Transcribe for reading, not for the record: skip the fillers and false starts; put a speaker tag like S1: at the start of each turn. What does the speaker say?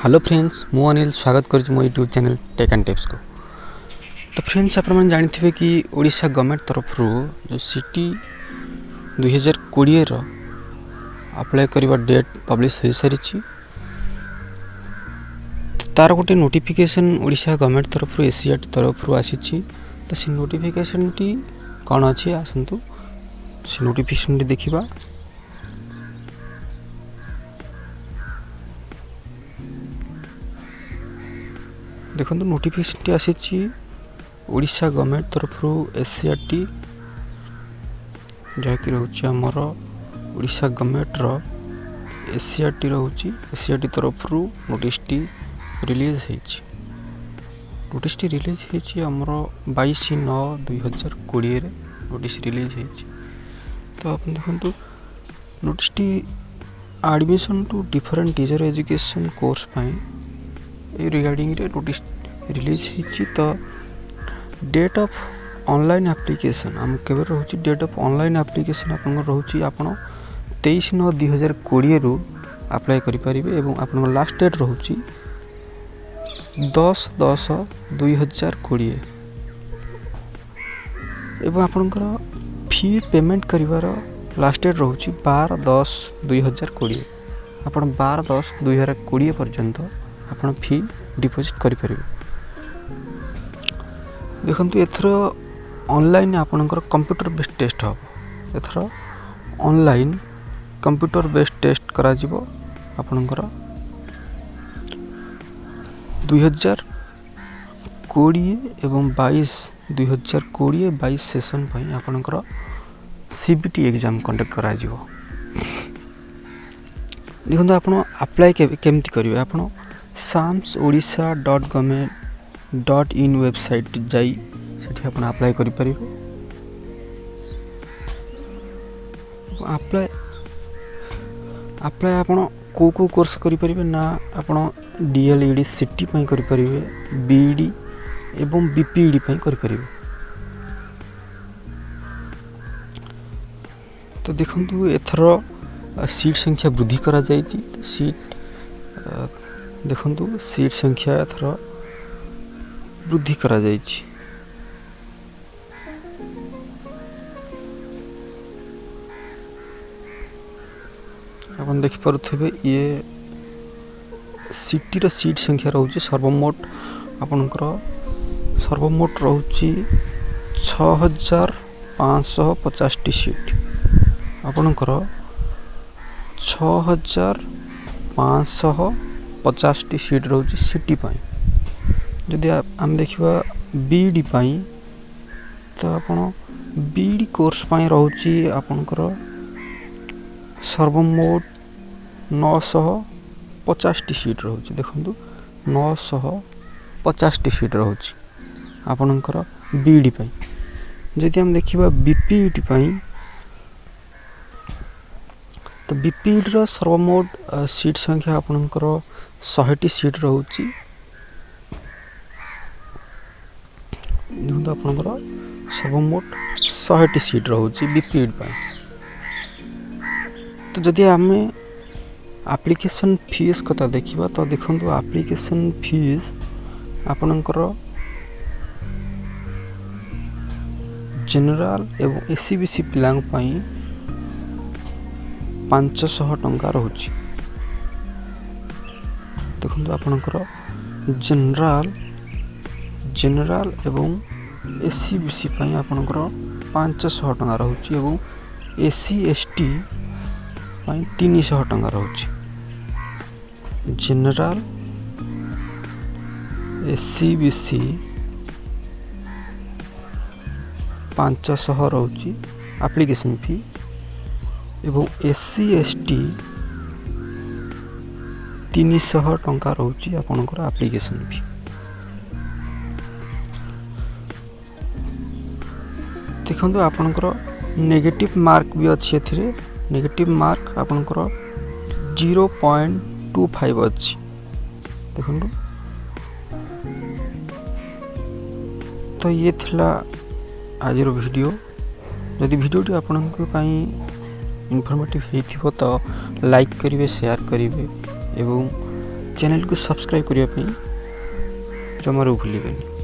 S1: Hello friends, मु अनिल स्वागत कर मो YouTube channel tech and tips को। तो फ्रेंड्स, आप जानी कि ओडिशा गवर्नमेंट तरफ जो सिटी 2020 अप्लाई करवा डेट पब्लिश हो सारी तार गोटे नोटिफिकेशन ओडिशा गवर्नमेंट तरफ एसीआर तरफ आसी। तो से नोटिफिकेशन टी कौन अच्छी आसतु से नोटिफिकेशन टी देखा। देखो नोटिफिकेशन टी आसी ओडिशा गवर्नमेंट तरफ एसीआर टी जहाँकि रोचे आमर ओडिशा गवर्नमेंट एसीआर टी रोचे एसीआर टी तरफ नोटिस टी रिलीज नोटिस टी रिलीज होती आमर 22/9/2020 नोटिस रिलीज होती। तो आप देखो नोटिस टी admission to different teacher education course regarding notice release होती। तो डेट ऑफ ऑनलाइन एप्लिकेशन आम केवे रोचे डेट ऑफ ऑनलाइन एप्लिकेशन आप रोचे आप 23/9/2020 रु अप्लाई करें एवं आप लास्ट डेट रोचे 10/10/2020 एवं आपणकर फी पेमेंट करिवार लास्ट डेट रोचे 12/10/2020 आप 12/10/2020 पर्यंत आप फी डिपोजिट करें। देखो एथर ऑनलाइन आपणकर कंप्यूटर बेस्ड टेस्ट हम एथर ऑनलाइन कंप्यूटर बेस्ड टेस्ट करा जिवो आपणकर 2020 एवं 2020 सेशन आपणकर सीबीटी एग्जाम कंडक्ट करा जिवो। देखो आप अप्लाई केमती करेंगे आप samsodisha.government.in वेबसाइट जाई सेठी आप अप्लाई करें। अप्लाई आप को कोर्स करें ना आप डीएलईडी सिटी करें बीईडी एवं बीपीईडी करें। तो देखो एथर सीट संख्या वृद्धि करा जायछि। तो सीट देखो सीट संख्या एथर वृद्धि करा जायछि। अपन देख पारुथिबे ये सिटी रो सीट संख्या रहउछि सर्वमोट आपनकर सर्वमोट रहउछि 6550 टी सीट आपनकर 6550 टी सीट रोचे सिटी जदि आम देखा बीईडी तो आप बीईडी कोर्स रोचे आपनकर सर्वमोट 950 टी सीट रोचे। देखो 950 टी सीट रोचे आपनकर बीईडी जदि आम देखा बीपीईडी तो बीपीईडी रो सर्वमोट सीट संख्या आपनकर 100 टी सीट रोचे। देखो आपनकर सर्वमोट 100 टी सीट रोचे बीपीईडी तो जदि आम एप्लिकेशन फीस कथा देखा तो देखो एप्लिकेशन फीस आपनकर जनरल एवं एसीबीसी पिला 500 टंका रोचे। देखो आपनकर जनरल एवं एसीबीसी आपनकर 500 टंका रोचे एवं एसी एसटी 300 टंका रोचे। जनरल एसीबीसी 500 रोचे एप्लिकेशन फी एवं एससी एसटी 300 टंका रोचे आपनकर एप्लिकेशन फी। देखो आपनकर नेगेटिव मार्क भी अच्छी एथिरे नेगेटिव मार्क आपनकर 0.25 अच्छी। देखो तो ये थिला आज वीडियो। यदि वीडियोटी आपनको इनफॉर्मेटिव होइथिबो तो लाइक करिवे शेयर करिवे एवं चैनल को सब्सक्राइब करने जमारू भूलिबेनि।